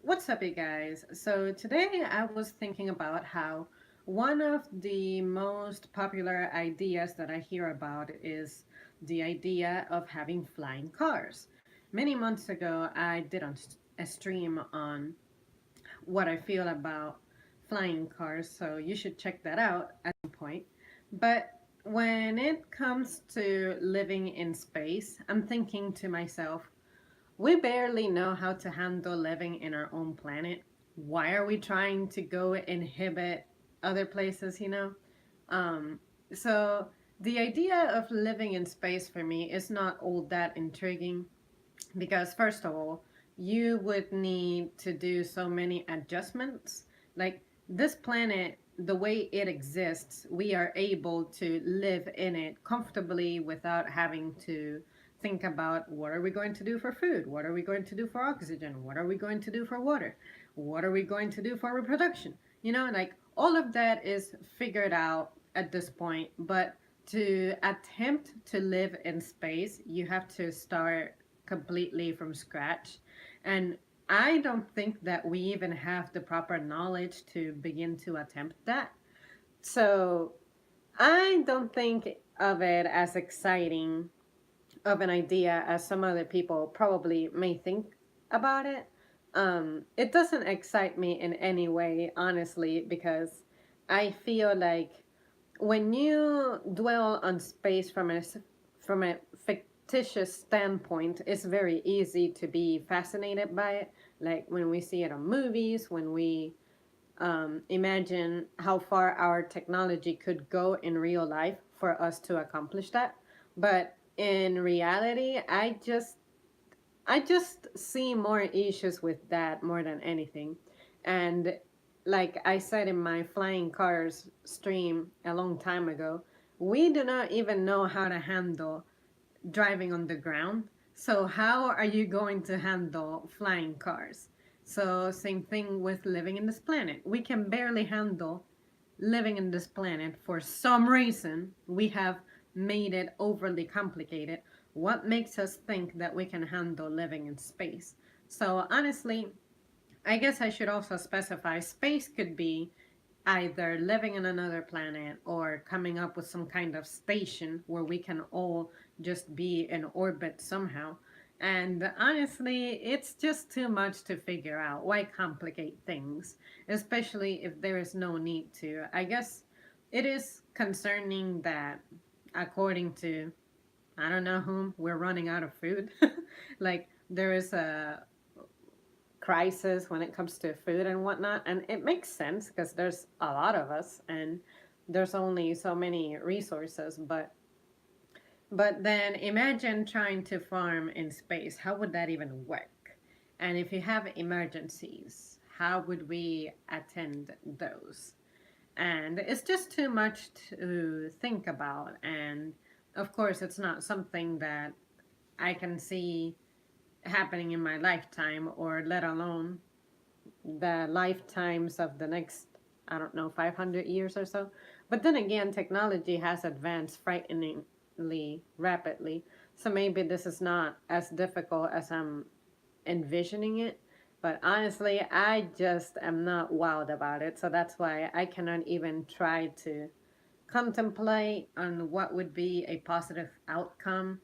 What's up, you guys? So, today I was thinking about how one of the most popular ideas that I hear about is the idea of having flying cars. Many months ago, I did a stream on what I feel about flying cars, so you should check that out at some point. But when it comes to living in space, I'm thinking to myself, we barely know how to handle living in our own planet. Why are we trying to go inhibit other places? Um, so the idea of living in space for me is not all that intriguing because, first of all, you would need to do so many adjustments. Like this planet, the way it exists, we are able to live in it comfortably without having to think about what are we going to do for food? What are we going to do for oxygen? What are we going to do for water? What are we going to do for reproduction? Like all of that is figured out at this point, but to attempt to live in space, you have to start completely from scratch. And I don't think that we even have the proper knowledge to begin to attempt that. So I don't think of it as exciting of an idea as some other people probably may think about it. It doesn't excite me in any way, honestly, because I feel like when you dwell on space from a fictitious standpoint, it's very easy to be fascinated by it. Like when we see it on movies, when we imagine how far our technology could go in real life for us to accomplish that. But in reality, I just see more issues with that more than anything. And like I said in my flying cars stream a long time ago, we do not even know how to handle driving on the ground. So how are you going to handle flying cars? So same thing with living in this planet. We can barely handle living in this planet. For some reason, we have made it overly complicated. What makes us think that we can handle living in space? So honestly, I guess I should also specify space could be either living on another planet or coming up with some kind of station where we can all just be in orbit somehow. And honestly, it's just too much to figure out. Why complicate things? Especially if there is no need to. I guess it is concerning that, according to I don't know whom, we're running out of food. Like, there is a crisis when it comes to food and whatnot. And it makes sense because there's a lot of us and there's only so many resources. But then imagine trying to farm in space. How would that even work? And if you have emergencies, how would we attend those? And it's just too much to think about. And of course, it's not something that I can see happening in my lifetime, or let alone the lifetimes of the next, I don't know, 500 years or so. But then again, technology has advanced frighteningly rapidly. So maybe this is not as difficult as I'm envisioning it. But honestly, I just am not wild about it. So that's why I cannot even try to contemplate on what would be a positive outcome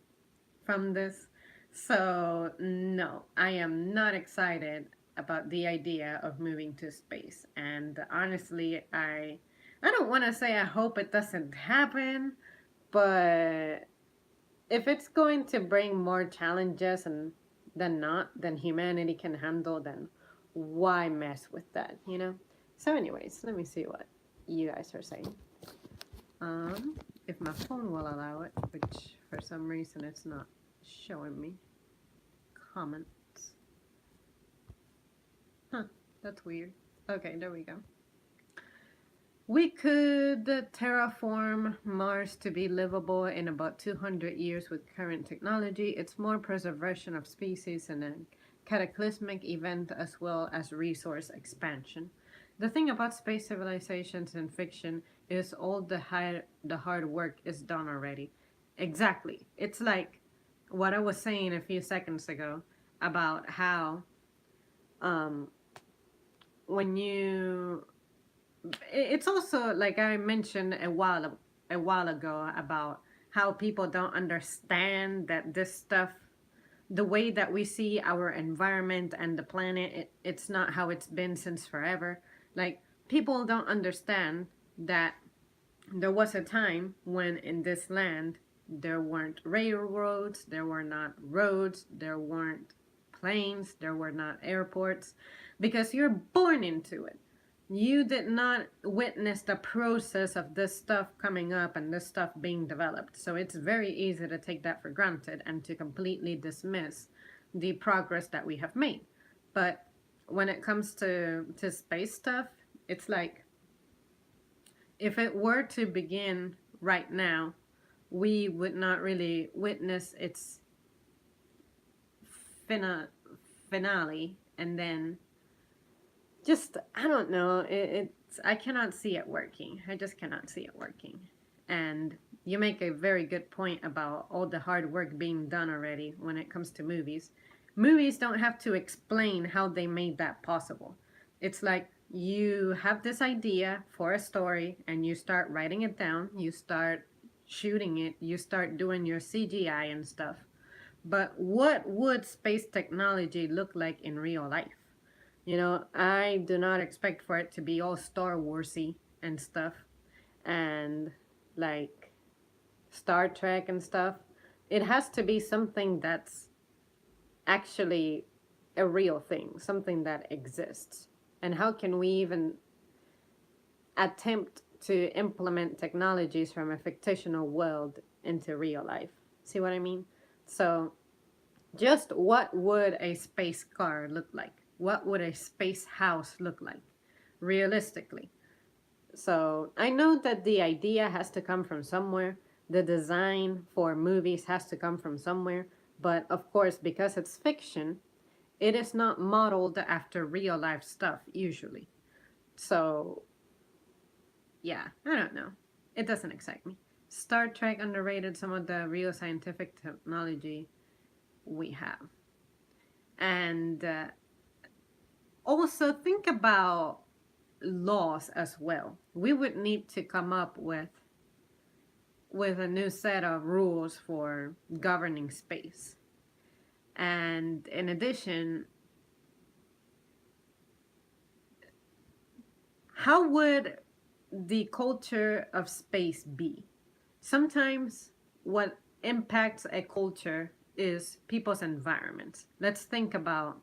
from this. So, no, I am not excited about the idea of moving to space. And honestly, I don't want to say I hope it doesn't happen, but if it's going to bring more challenges and than not than humanity can handle, then why mess with that? So anyways, let me see what you guys are saying. If my phone will allow it, which for some reason it's not showing me comments. Huh, that's weird. Okay, there we go. We could terraform Mars to be livable in about 200 years with current technology. It's more preservation of species and a cataclysmic event as well as resource expansion. The thing about space civilizations in fiction is all the hard work is done already. Exactly. It's like what I was saying a few seconds ago about how when you, it's also like I mentioned a while ago about how people don't understand that this stuff, the way that we see our environment and the planet, it's not how it's been since forever. Like, people don't understand that there was a time when in this land there weren't railroads, there were not roads, there weren't planes, there were not airports, because you're born into it. You did not witness the process of this stuff coming up and this stuff being developed. So it's very easy to take that for granted and to completely dismiss the progress that we have made. But when it comes to space stuff, it's like, if it were to begin right now, we would not really witness its fina- finale, and then just, I don't know, it's, I cannot see it working. I just cannot see it working. And you make a very good point about all the hard work being done already when it comes to movies. Movies don't have to explain how they made that possible. It's like, you have this idea for a story and you start writing it down, you start shooting it, you start doing your CGI and stuff. But what would space technology look like in real life? You know, I do not expect for it to be all Star Warsy and stuff, and like Star Trek and stuff. It has to be something that's actually a real thing, something that exists. And how can we even attempt to implement technologies from a fictional world into real life? See what I mean? So, just what would a space car look like? What would a space house look like, realistically? So, I know that the idea has to come from somewhere, the design for movies has to come from somewhere, but of course, because it's fiction, it is not modeled after real life stuff usually. So, yeah, I don't know. It doesn't excite me. Star Trek underrated some of the real scientific technology we have. And also think about laws as well. We would need to come up with a new set of rules for governing space. And in addition, how would the culture of space be? Sometimes what impacts a culture is people's environment. Let's think about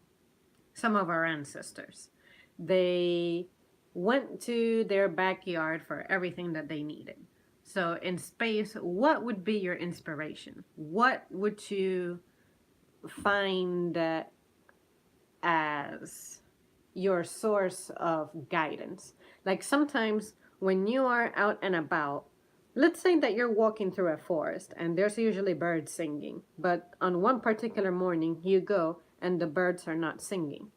some of our ancestors. They went to their backyard for everything that they needed. So in space, what would be your inspiration? What would you find as your source of guidance? Like, sometimes when you are out and about, let's say that you're walking through a forest and there's usually birds singing, but on one particular morning you go and the birds are not singing.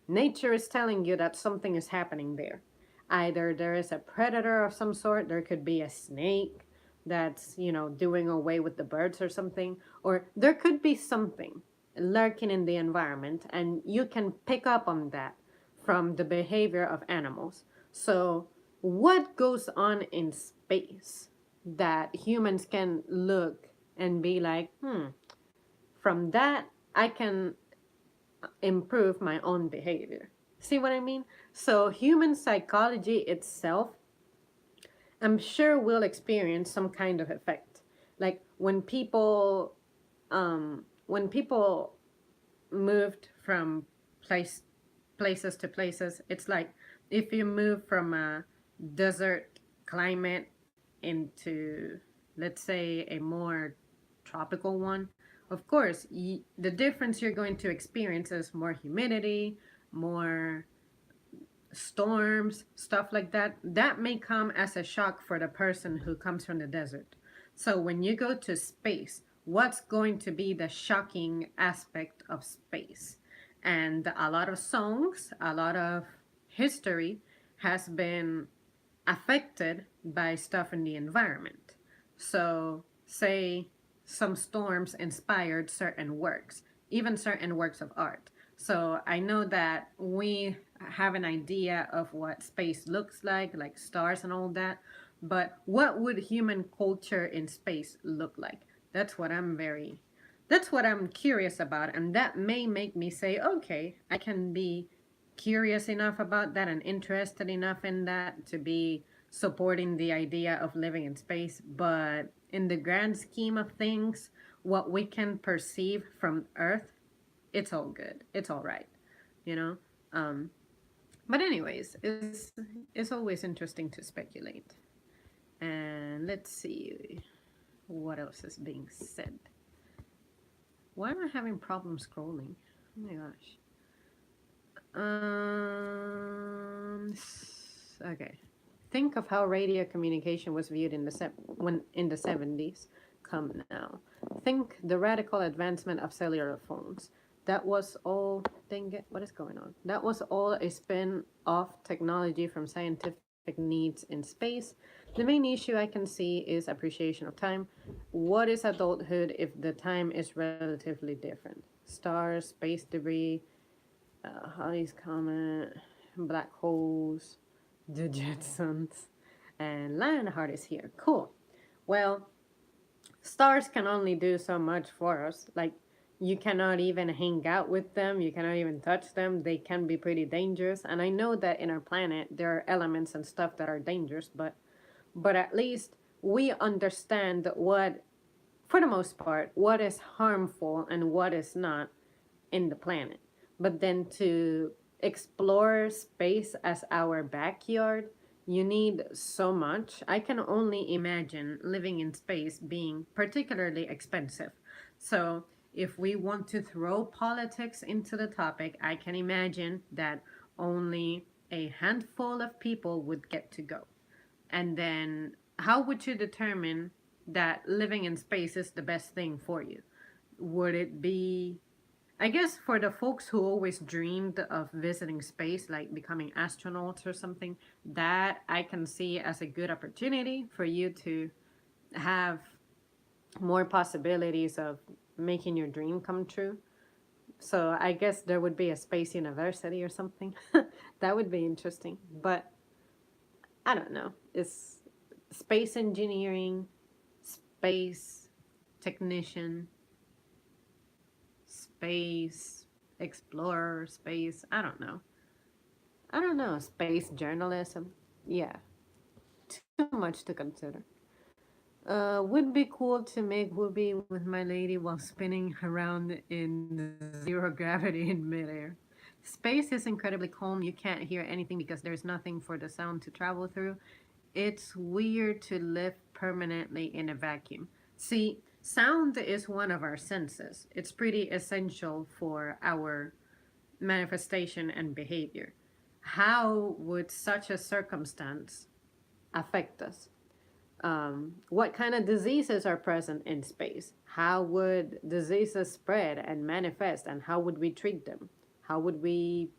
Nature is telling you that something is happening there. Either there is a predator of some sort, there could be a snake that's, doing away with the birds or something, or there could be something lurking in the environment, and you can pick up on that from the behavior of animals. So, what goes on in space that humans can look and be like, from that, I can improve my own behavior. See what I mean? So, human psychology itself, I'm sure, will experience some kind of effect. Like when people moved from places to places, it's like if you move from a desert climate into, let's say, a more tropical one, of course, the difference you're going to experience is more humidity, more storms, stuff like that. That may come as a shock for the person who comes from the desert. So when you go to space, what's going to be the shocking aspect of space? And a lot of songs, a lot of history has been affected by stuff in the environment. So, say some storms inspired certain works, even certain works of art. So, I know that we have an idea of what space looks like stars and all that. But what would human culture in space look like? That's what I'm very, that's what I'm curious about. And that may make me say, okay, I can be curious enough about that and interested enough in that to be supporting the idea of living in space. But in the grand scheme of things, what we can perceive from Earth, it's all good. It's all right, you know? Um, but anyways, it's always interesting to speculate. And let's see what else is being said. Why am I having problems scrolling? Oh my gosh. Okay. Think of how radio communication was viewed in when in the 70s. Come now. Think the radical advancement of cellular phones. That was all. Dang it! What is going on? That was all a spin off technology from scientific needs in space. The main issue I can see is appreciation of time. What is adulthood if the time is relatively different? Stars, space debris, Halley's Comet, black holes, the Jetsons, and Lionheart is here. Cool. Well, stars can only do so much for us. Like, you cannot even hang out with them, you cannot even touch them. They can be pretty dangerous. And I know that in our planet there are elements and stuff that are dangerous, but at least we understand what, for the most part, what is harmful and what is not in the planet. But then to explore space as our backyard, you need so much. I can only imagine living in space being particularly expensive. So, if we want to throw politics into the topic, I can imagine that only a handful of people would get to go. And then, how would you determine that living in space is the best thing for you? Would it be, I guess, for the folks who always dreamed of visiting space, like becoming astronauts or something, that I can see as a good opportunity for you to have more possibilities of making your dream come true. So I guess there would be a space university or something. That would be interesting. But I don't know. It's space engineering, space technician, space explorer, space, I don't know. I don't know, space journalism. Yeah, too much to consider. Would be cool to make whoopee with my lady while spinning around in zero gravity in midair. Space is incredibly calm. You can't hear anything because there's nothing for the sound to travel through. It's weird to live permanently in a vacuum. See, sound is one of our senses. It's pretty essential for our manifestation and behavior. How would such a circumstance affect us? What kind of diseases are present in space? How would diseases spread and manifest, and how would we treat them? How would we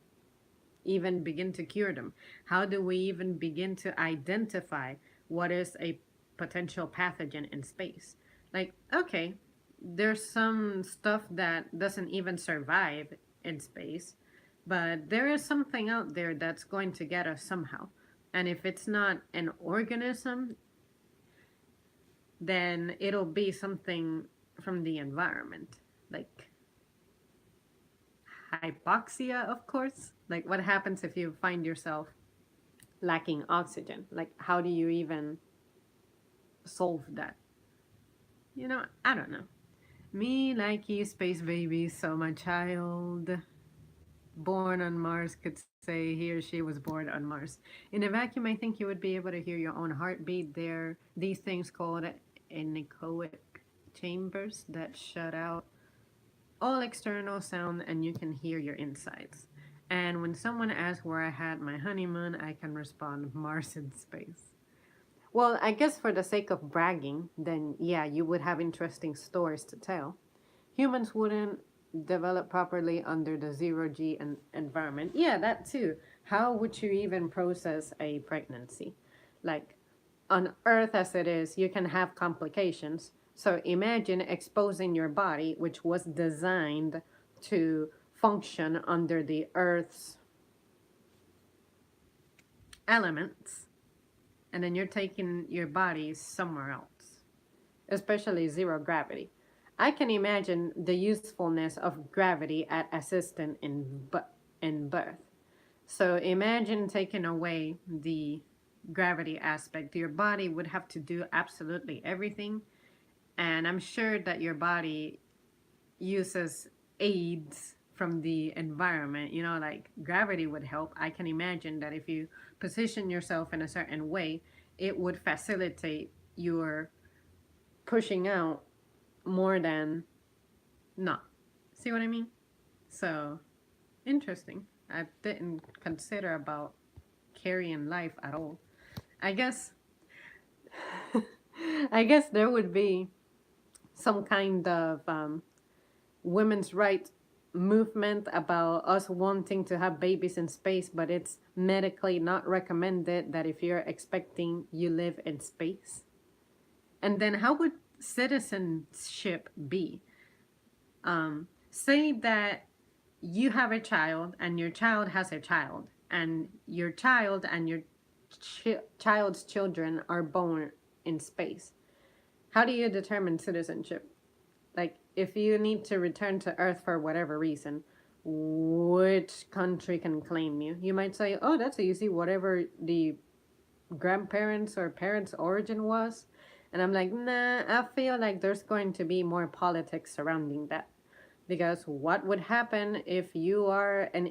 even begin to cure them? How do we even begin to identify what is a potential pathogen in space? Like, okay, there's some stuff that doesn't even survive in space, but there is something out there that's going to get us somehow. And if it's not an organism, then it'll be something from the environment, like hypoxia, of course. Like, what happens if you find yourself lacking oxygen? Like, how do you even solve that? I don't know. Me, like you, space baby, so my child born on Mars could say he or she was born on Mars. In a vacuum, I think you would be able to hear your own heartbeat there. These things called anechoic chambers that shut out all external sound and you can hear your insides. And when someone asks where I had my honeymoon, I can respond Mars in space. Well, I guess for the sake of bragging, then yeah, you would have interesting stories to tell. Humans wouldn't develop properly under the zero G environment. Yeah, that too. How would you even process a pregnancy? Like, on Earth as it is, you can have complications. So imagine exposing your body, which was designed to function under the Earth's elements, and then you're taking your body somewhere else, especially zero gravity. I can imagine the usefulness of gravity at assistant in birth. So imagine taking away the gravity aspect. Your body would have to do absolutely everything. And I'm sure that your body uses aids from the environment. Like gravity would help. I can imagine that if you position yourself in a certain way, it would facilitate your pushing out more than not. See what I mean? So interesting. I didn't consider about carrying life at all. I guess I guess there would be some kind of women's rights movement about us wanting to have babies in space, but it's medically not recommended that if you're expecting, you live in space. And then how would citizenship be? Say that you have a child and your child has a child, and your child and your child's children are born in space. How do you determine citizenship? Like, if you need to return to Earth for whatever reason, which country can claim you? You might say, oh, that's easy, whatever the grandparents or parents' origin was. And I'm like, nah, I feel like there's going to be more politics surrounding that. Because what would happen if you are an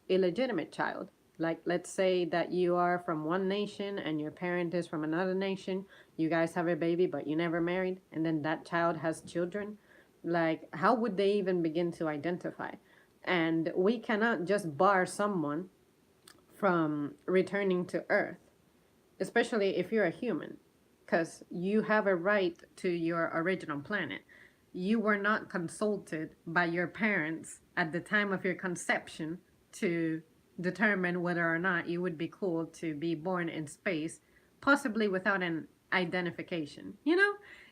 illegitimate child? Like, let's say that you are from one nation and your parent is from another nation. You guys have a baby, but you never married, and then that child has children. Like, how would they even begin to identify? And we cannot just bar someone from returning to Earth, especially if you're a human, because you have a right to your original planet. You were not consulted by your parents at the time of your conception to determine whether or not you would be cool to be born in space, possibly without an identification.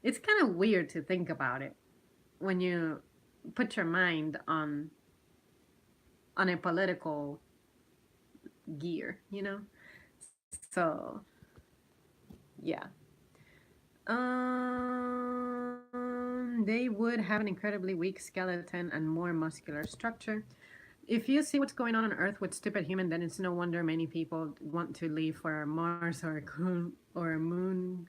It's kind of weird to think about it when you put your mind on a political gear. So, yeah. They would have an incredibly weak skeleton and more muscular structure. If you see what's going on Earth with stupid human, then it's no wonder many people want to leave for Mars or a moon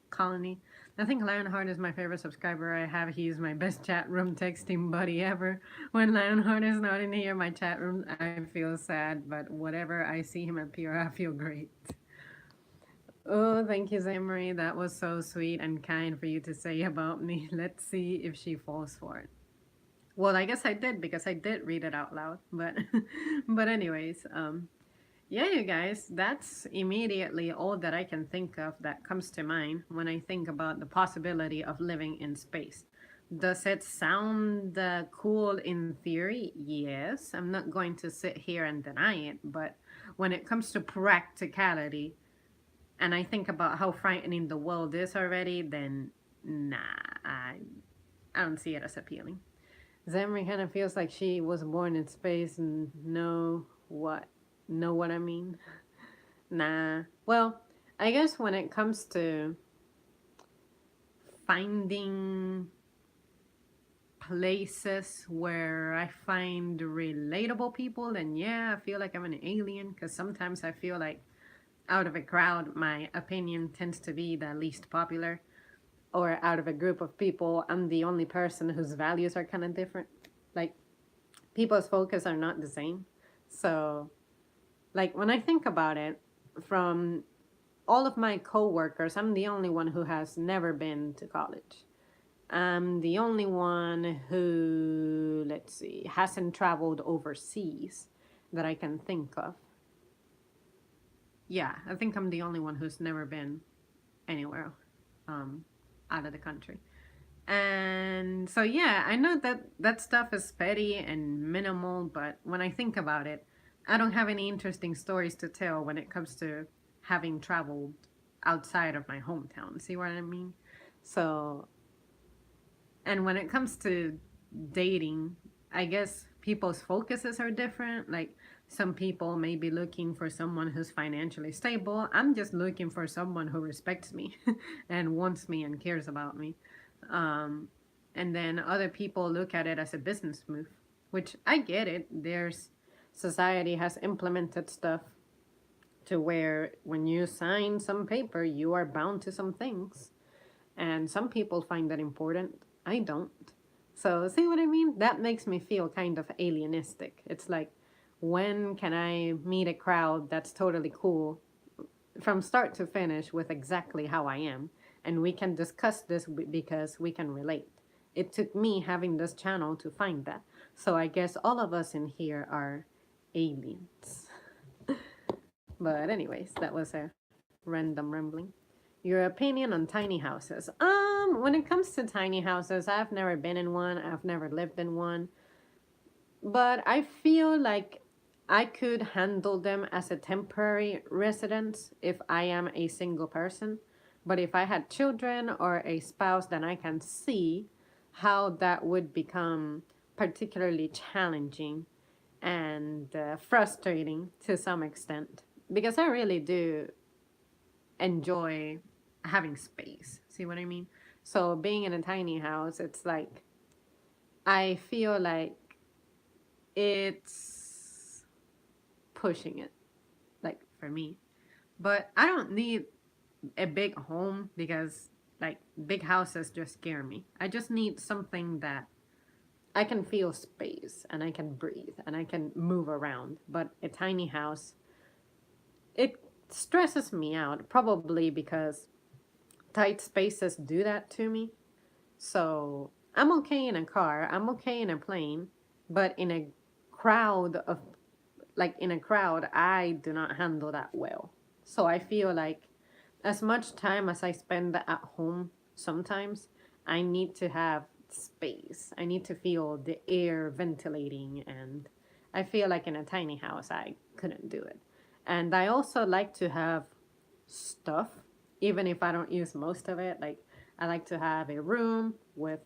colony. I think Lionheart is my favorite subscriber I have. He's my best chat room texting buddy ever. When Lionheart is not in here, my chat room, I feel sad, but whatever I see him appear, I feel great. Oh, thank you, Zamarie. That was so sweet and kind for you to say about me. Let's see if she falls for it. Well, I guess I did because I did read it out loud. But, but anyways, yeah, you guys, that's immediately all that I can think of that comes to mind when I think about the possibility of living in space. Does it sound cool in theory? Yes. I'm not going to sit here and deny it, but when it comes to practicality, and I think about how frightening the world is already, then nah, I don't see it as appealing. Zemri kind of feels like she was born in space and know what I mean? Nah. Well, I guess when it comes to finding places where I find relatable people, then yeah, I feel like I'm an alien, because sometimes I feel like out of a crowd, my opinion tends to be the least popular. Or out of a group of people, I'm the only person whose values are kind of different. Like, people's focus are not the same. So, like, when I think about it, from all of my coworkers, I'm the only one who has never been to college. I'm the only one who, let's see, hasn't traveled overseas that I can think of. Yeah, I think I'm the only one who's never been anywhere out of the country. And so, yeah, I know that that stuff is petty and minimal, but when I think about it, I don't have any interesting stories to tell when it comes to having traveled outside of my hometown. See what I mean? So, and when it comes to dating, I guess people's focuses are different. Like, Some people may be looking for someone who's financially stable. I'm just looking for someone who respects me and wants me and cares about me. Um, and then other people look at it as a business move, which I get it. There's society has implemented stuff to where when you sign some paper, you are bound to some things. And some people find that important. I don't. So, see what I mean? That makes me feel kind of alienistic. It's like, when can I meet a crowd that's totally cool from start to finish with exactly how I am? And we can discuss this because we can relate. It took me having this channel to find that. So, I guess all of us in here are aliens. But, anyways, that was a random rambling. Your opinion on tiny houses. When it comes to tiny houses, I've never been in one. I've never lived in one. But I feel like I could handle them as a temporary residence if I am a single person. But if I had children or a spouse, then I can see how that would become particularly challenging and frustrating to some extent. Because I really do enjoy having space. See what I mean? So being in a tiny house, it's like I feel like it's pushing it, like for me. But I don't need a big home because like big houses just scare me. I just need something that I can feel space and I can breathe and I can move around. But a tiny house, it stresses me out, probably because tight spaces do that to me. So I'm okay in a car, I'm okay in a plane, but in a crowd of in a crowd, I do not handle that well. So I feel like as much time as I spend at home sometimes, I need to have space. I need to feel the air ventilating, and I feel like in a tiny house I couldn't do it. And I also like to have stuff, even if I don't use most of it. Like, I like to have a room with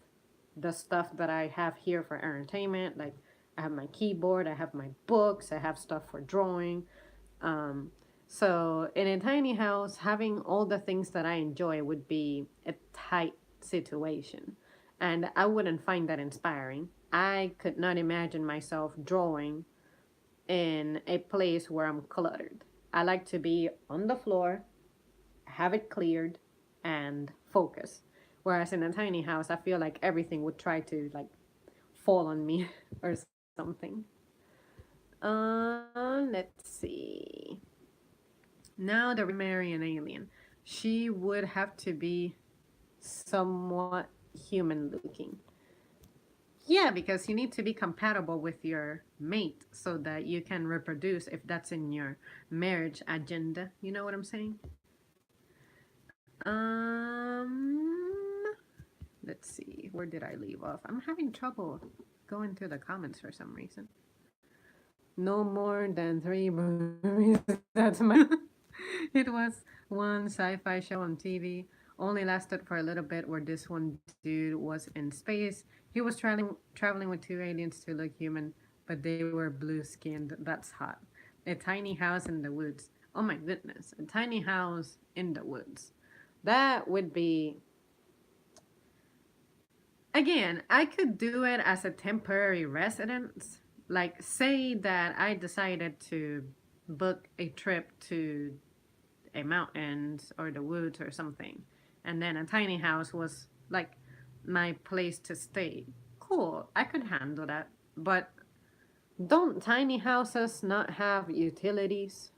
the stuff that I have here for entertainment. Like, I have my keyboard, I have my books, I have stuff for drawing. Um, so, in a tiny house, having all the things that I enjoy would be a tight situation. And I wouldn't find that inspiring. I could not imagine myself drawing in a place where I'm cluttered. I like to be on the floor, have it cleared, and focus. Whereas in a tiny house, I feel like everything would try to like fall on me or something. Let's see. Now that we marry an alien, she would have to be somewhat human looking. Yeah, because you need to be compatible with your mate so that you can reproduce if that's in your marriage agenda. You know what I'm saying? Um, let's see. Where did I leave off? I'm having trouble going through the comments for some reason. No more than 3 movies. That's my. It was one sci-fi show on TV. Only lasted for a little bit. Where this one dude was in space. He was traveling with two aliens to look human, but they were blue skinned. That's hot. A tiny house in the woods. Oh my goodness! A tiny house in the woods. That would be. Again, I could do it as a temporary residence. Like, say that I decided to book a trip to a mountains or the woods or something, and then a tiny house was like my place to stay. Cool, I could handle that. But don't tiny houses not have utilities?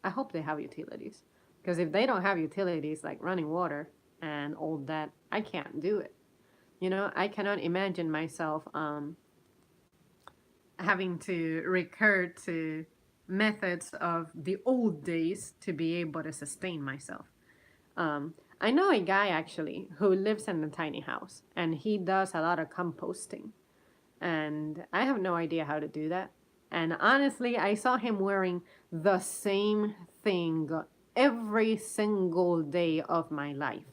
I hope they have utilities. Because if they don't have utilities like running water and all that, I can't do it. You know, I cannot imagine myself having to recur to methods of the old days to be able to sustain myself. I know a guy actually who lives in a tiny house and he does a lot of composting. And I have no idea how to do that. And honestly, I saw him wearing the same thing every single day of my life.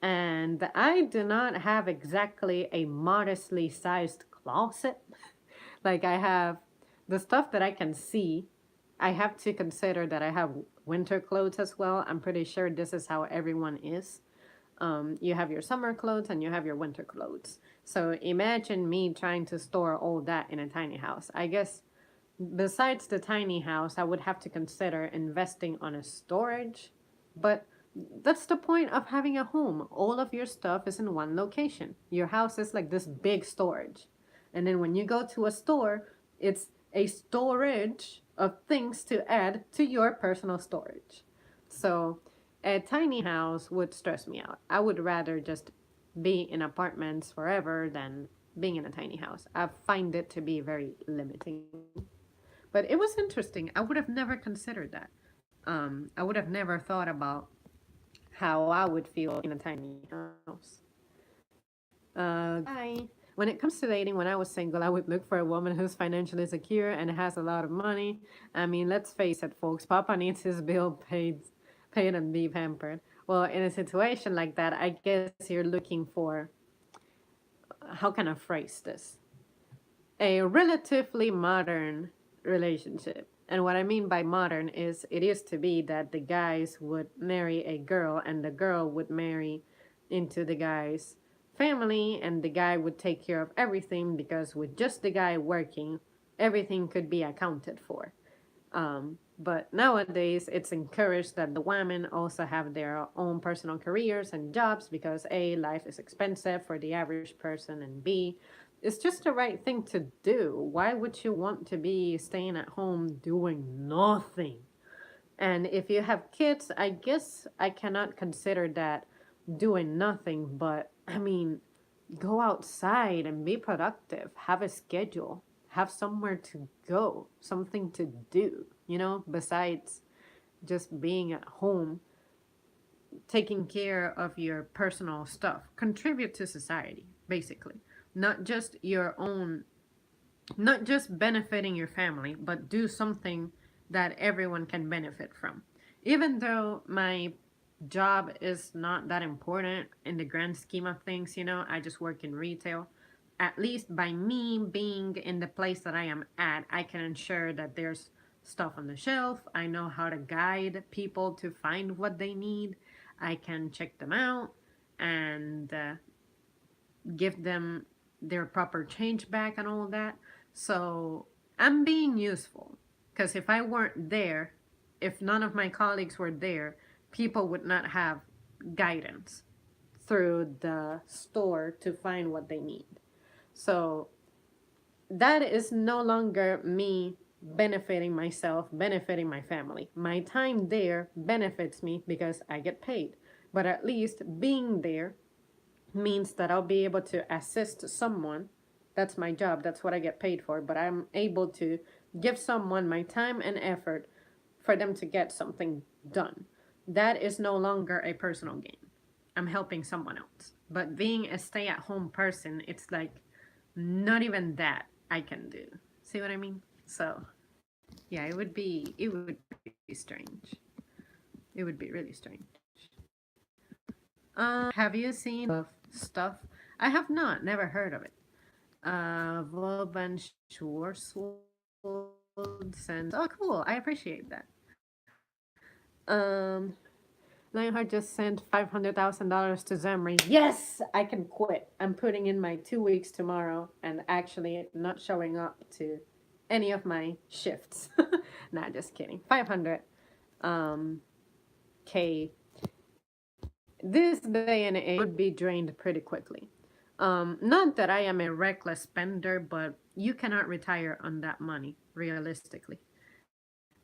And I do not have exactly a modestly sized closet. Like, I have the stuff that I can see, I have to consider that I have winter clothes as well. I'm pretty sure this is how everyone is. You have your summer clothes and you have your winter clothes. So imagine me trying to store all that in a tiny house. I guess besides the tiny house, I would have to consider investing on a storage. But that's the point of having a home. All of your stuff is in one location. Your house is like this big storage. And then when you go to a store, it's a storage of things to add to your personal storage. So a tiny house would stress me out. I would rather just be in apartments forever than being in a tiny house. I find it to be very limiting. But it was interesting. I would have never considered that. I would have never thought about how I would feel in a tiny house. When it comes to dating, when I was single, I would look for a woman who's financially secure and has a lot of money. I mean, let's face it, folks. Papa needs his bill paid and be pampered. Well, in a situation like that, I guess you're looking for, how can I phrase this? A relatively modern relationship. And what I mean by modern is it used to be that the guys would marry a girl and the girl would marry into the guy's family and the guy would take care of everything because with just the guy working, everything could be accounted for. But nowadays, it's encouraged that the women also have their own personal careers and jobs because A, life is expensive for the average person, and B, it's just the right thing to do. Why would you want to be staying at home doing nothing? And if you have kids, I guess I cannot consider that doing nothing, but I mean, go outside and be productive, have a schedule, have somewhere to go, something to do, besides just being at home, taking care of your personal stuff. Contribute to society, basically. Not just your own, not just benefiting your family, but do something that everyone can benefit from. Even though my job is not that important in the grand scheme of things, I just work in retail. At least by me being in the place that I am at, I can ensure that there's stuff on the shelf. I know how to guide people to find what they need. I can check them out and give them their proper change back and all that. So I'm being useful because if I weren't there, if none of my colleagues were there, people would not have guidance through the store to find what they need. So that is no longer me benefiting myself, benefiting my family. My time there benefits me because I get paid. But at least being there means that I'll be able to assist someone. That's my job. That's what I get paid for. But I'm able to give someone my time and effort for them to get something done. That is no longer a personal gain. I'm helping someone else. But being a stay at home person, it's like not even that I can do. See what I mean? So, yeah, it would be strange. It would be really strange. Have you seen of stuff? I have not, never heard of it. Volban Schwarzwald sends. Oh, cool! I appreciate that. Um, Lionheart just sent $500,000 to Zemri. Yes, I can quit. I'm putting in my 2 weeks tomorrow and actually not showing up to any of my shifts. Nah, just kidding. 500 K this day and age would be drained pretty quickly. Not that I am a reckless spender, but you cannot retire on that money, realistically.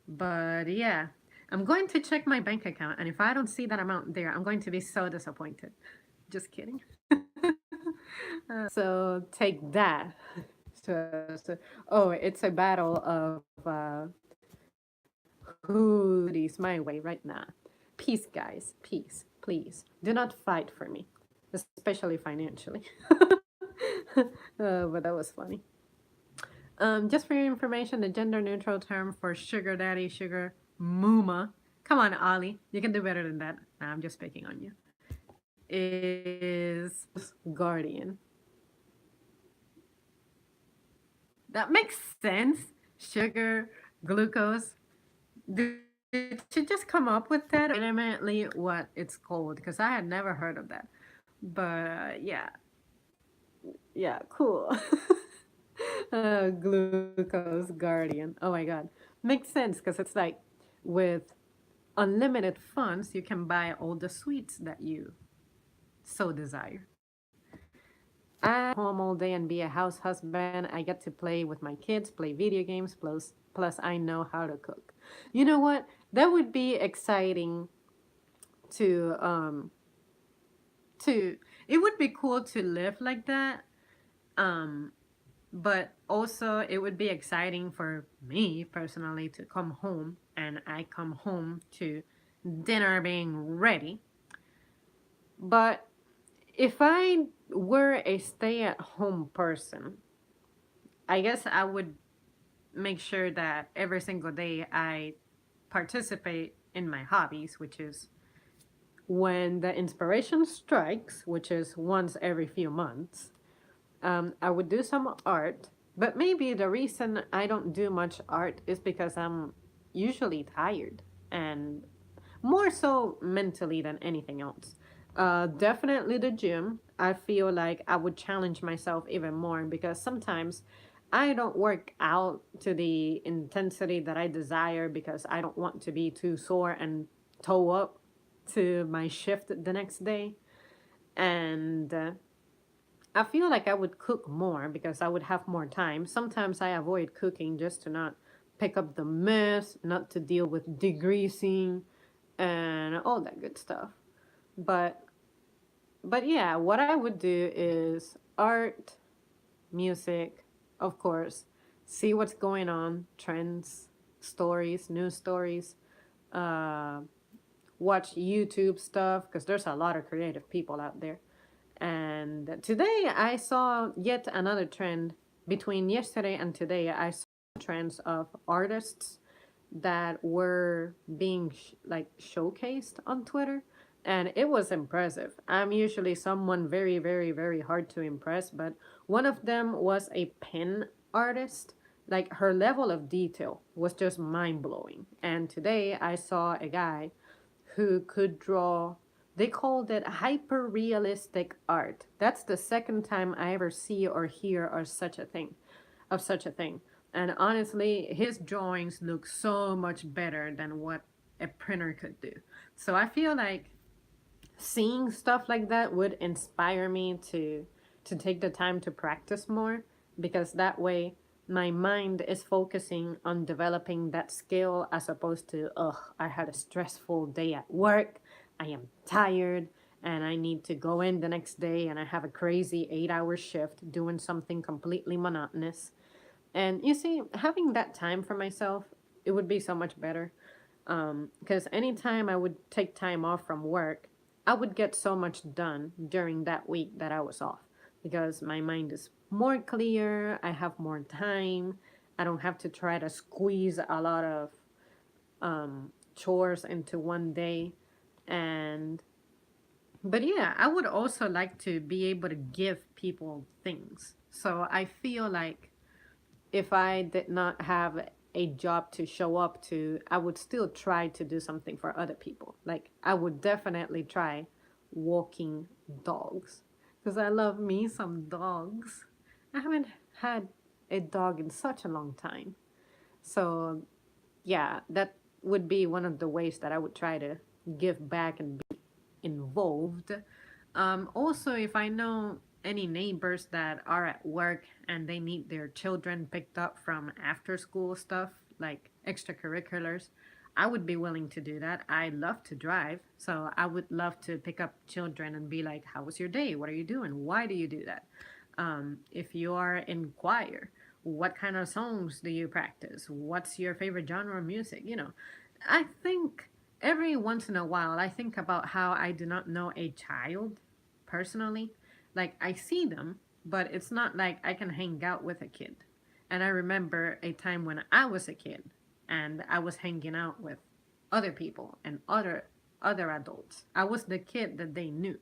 But yeah, I'm going to check my bank account, and if I don't see that amount there, I'm going to be so disappointed. Just kidding. So take that. Oh, it's a battle of who's my way right now. Peace, guys. Peace. Please. Do not fight for me, especially financially. But that was funny. Just for your information, the gender neutral term for sugar daddy, sugar muma. Come on, Ali. You can do better than that. Nah, I'm just picking on you. Is guardian. That makes sense. sugar, glucose. Did you just come up with that, or is that legitimately what it's called? Because I had never heard of that. But yeah, yeah, cool. Glucose Guardian. Oh my god. Makes sense because it's like with unlimited funds, you can buy all the sweets that you so desire. I home all day and be a house husband. I get to play with my kids, play video games, plus I know how to cook. You know what? That would be exciting to to it would be cool to live like that. Um but also it would be exciting for me personally to come home and I come home to dinner being ready. But if I were a stay at home person, I guess I would make sure that every single day I participate in my hobbies, which is when the inspiration strikes, which is once every few months, I would do some art. But maybe the reason I don't do much art is because I'm usually tired and more so mentally than anything else. Definitely the gym. I feel like I would challenge myself even more because sometimes I don't work out to the intensity that I desire because I don't want to be too sore and toe up to my shift the next day. And I feel like I would cook more because I would have more time. Sometimes I avoid cooking just to not pick up the mess, not to deal with degreasing and all that good stuff. But but yeah, what I would do is art, music, of course, see what's going on, trends, stories, news stories, uh, watch YouTube stuff because there's a lot of creative people out there. And today I saw yet another trend. Between yesterday and today, I saw trends of artists that were being like showcased on Twitter, and it was impressive. I'm usually someone very, very, very hard to impress, but one of them was a pen artist. Like her level of detail was just mind blowing. And today I saw a guy who could draw. They called it hyper realistic art. That's the second time I ever see or hear or such a thing, of such a thing. And honestly, his drawings look so much better than what a printer could do. So I feel like seeing stuff like that would inspire me to take the time to practice more because that way my mind is focusing on developing that skill as opposed to I had a stressful day at work, I am tired, and I need to go in the next day and I have a crazy 8-hour shift doing something completely monotonous. And you see, having that time for myself, it would be so much better. Because anytime I would take time off from work, I would get so much done during that week that I was off. Because my mind is more clear, I have more time, I don't have to try to squeeze a lot of chores into one day. And, but yeah, I would also like to be able to give people things. So I feel like if I did not have a job to show up to, I would still try to do something for other people. Like, I would definitely try walking dogs because I love me some dogs. I haven't had a dog in such a long time. So, yeah, that would be one of the ways that I would try to give back and be involved. Also, if I know any neighbors that are at work and they need their children picked up from after school stuff like extracurriculars, I would be willing to do that. I love to drive, so I would love to pick up children and be like, how was your day? What are you doing? Why do you do that? If you are in choir, what kind of songs do you practice? What's your favorite genre of music? I think every once in a while I think about how I do not know a child personally. Like I see them, but it's not like I can hang out with a kid. And I remember a time when I was a kid and I was hanging out with other people and other adults. I was the kid that they knew.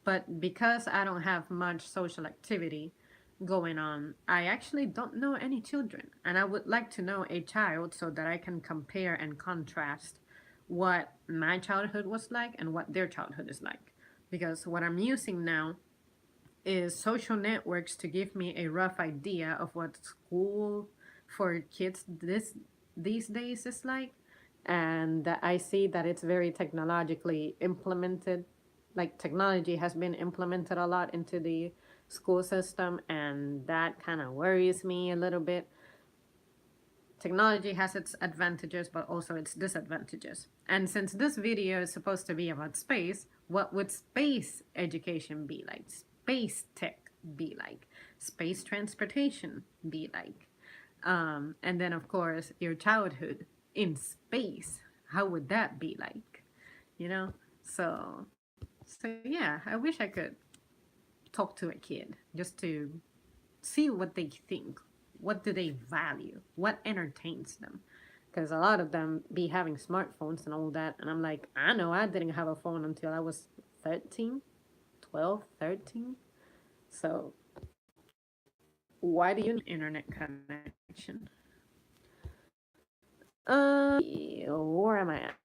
But because I don't have much social activity, going on. I actually don't know any children, and I would like to know a child so that I can compare and contrast what my childhood was like and what their childhood is like. Because what I'm using now is social networks to give me a rough idea of what school for kids these days is like, and I see that it's very technologically implemented. Like technology has been implemented a lot into the school system, and that kind of worries me a little bit. Technology has its advantages but also its disadvantages. And since this video is supposed to be about space, what would space education be like? Space tech be like? Space transportation be like? And then, of course, your childhood in space. How would that be like? You know? So, so yeah, I wish I could talk to a kid just to see what they think. What do they value? What entertains them? Because a lot of them be having smartphones and all that. And I'm like, I know I didn't have a phone until I was 13, 12, 13. So why do you need internet connection? Where am I at?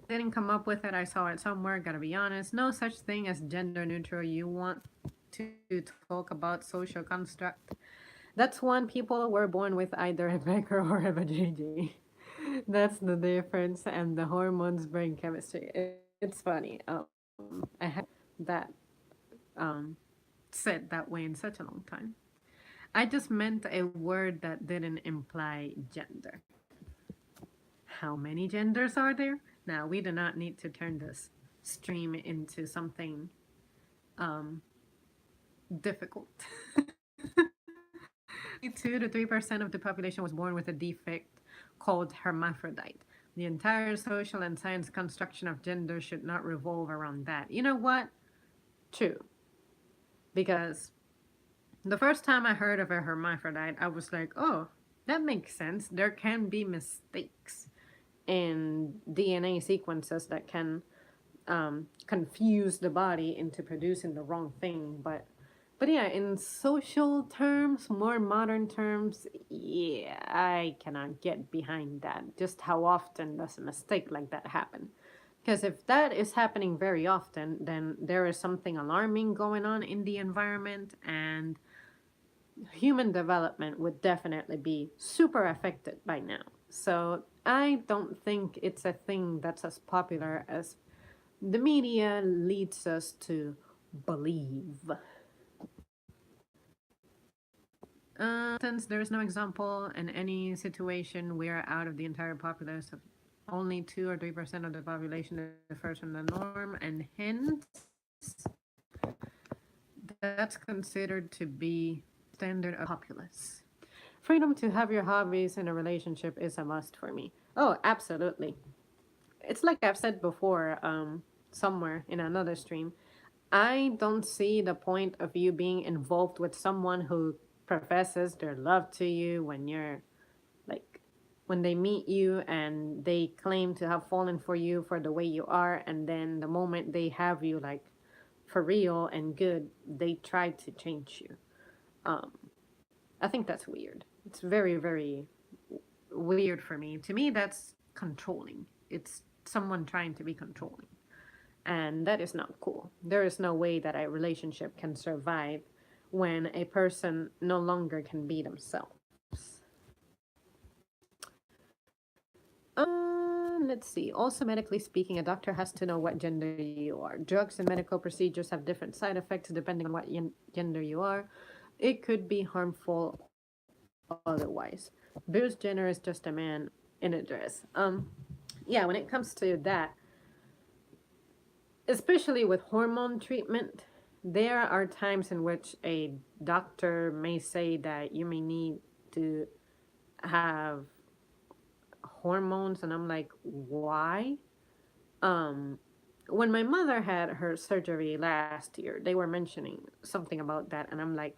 Didn't come up with it. I saw it somewhere. Gotta be honest. No such thing as gender neutral. You want to talk about social construct. That's one people were born with either a Becker or a vajayjay. That's the difference, and the hormones bring chemistry. It's funny. I had that um, said that way in such a long time. I just meant a word that didn't imply gender. How many genders are there? Now, we do not need to turn this stream into something um, difficult. 2 to 3% of the population was born with a defect called hermaphrodite. The entire social and science construction of gender should not revolve around that. You know what? True. Because the first time I heard of a hermaphrodite, I was like, oh, that makes sense. There can be mistakes in DNA sequences that can confuse the body into producing the wrong thing. But yeah, in social terms, more modern terms, yeah, I cannot get behind that. Just how often does a mistake like that happen? Because if that is happening very often, then there is something alarming going on in the environment, and human development would definitely be super affected by now. So I don't think it's a thing that's as popular as the media leads us to believe. Since there is no example in any situation where out of the entire populace of only 2 or 3% of the population differs from the norm, and hence that's considered to be standard of populace. Freedom to have your hobbies in a relationship is a must for me. Oh, absolutely. It's like I've said before, somewhere in another stream. I don't see the point of you being involved with someone who professes their love to you when you're like when they meet you and they claim to have fallen for you for the way you are, and then the moment they have you like for real and good, they try to change you. Um, I think that's weird. It's very, very weird for me. To me, that's controlling. It's someone trying to be controlling. And that is not cool. There is no way that a relationship can survive when a person no longer can be themselves. Let's see. Also, medically speaking, a doctor has to know what gender you are. Drugs and medical procedures have different side effects depending on what gender you are. It could be harmful otherwise. Bruce Jenner is just a man in a dress. Yeah, when it comes to that, especially with hormone treatment, there are times in which a doctor may say that you may need to have hormones, and I'm like, why? Um, when my mother had her surgery last year, they were mentioning something about that, and I'm like,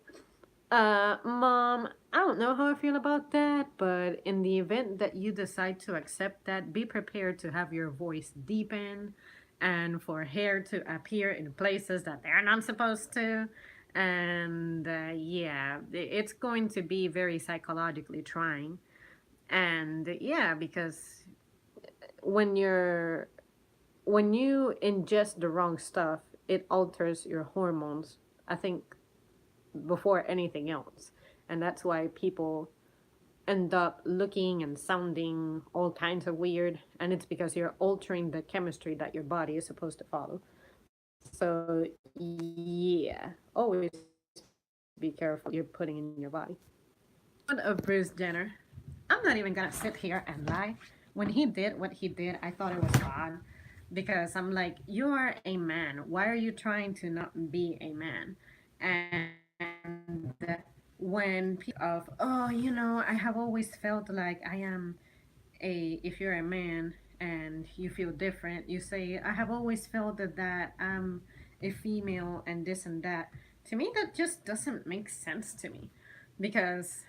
Mom, I don't know how I feel about that, but in the event that you decide to accept that, be prepared to have your voice deepen and for hair to appear in places that they're not supposed to. And yeah, it's going to be very psychologically trying. And yeah, because when you're when you ingest the wrong stuff, it alters your hormones, I think, before anything else. And that's why people end up looking and sounding all kinds of weird. And it's because you're altering the chemistry that your body is supposed to follow. So, yeah, always be careful you're putting in your body. What of Bruce Jenner? I'm not even gonna sit here and lie. When he did what he did, I thought it was odd because I'm like, you are a man. Why are you trying to not be a man? And when people of, oh, I have always felt like I am if you're a man and you feel different, you say, I have always felt that I'm a female and this and that. To me, that just doesn't make sense to me because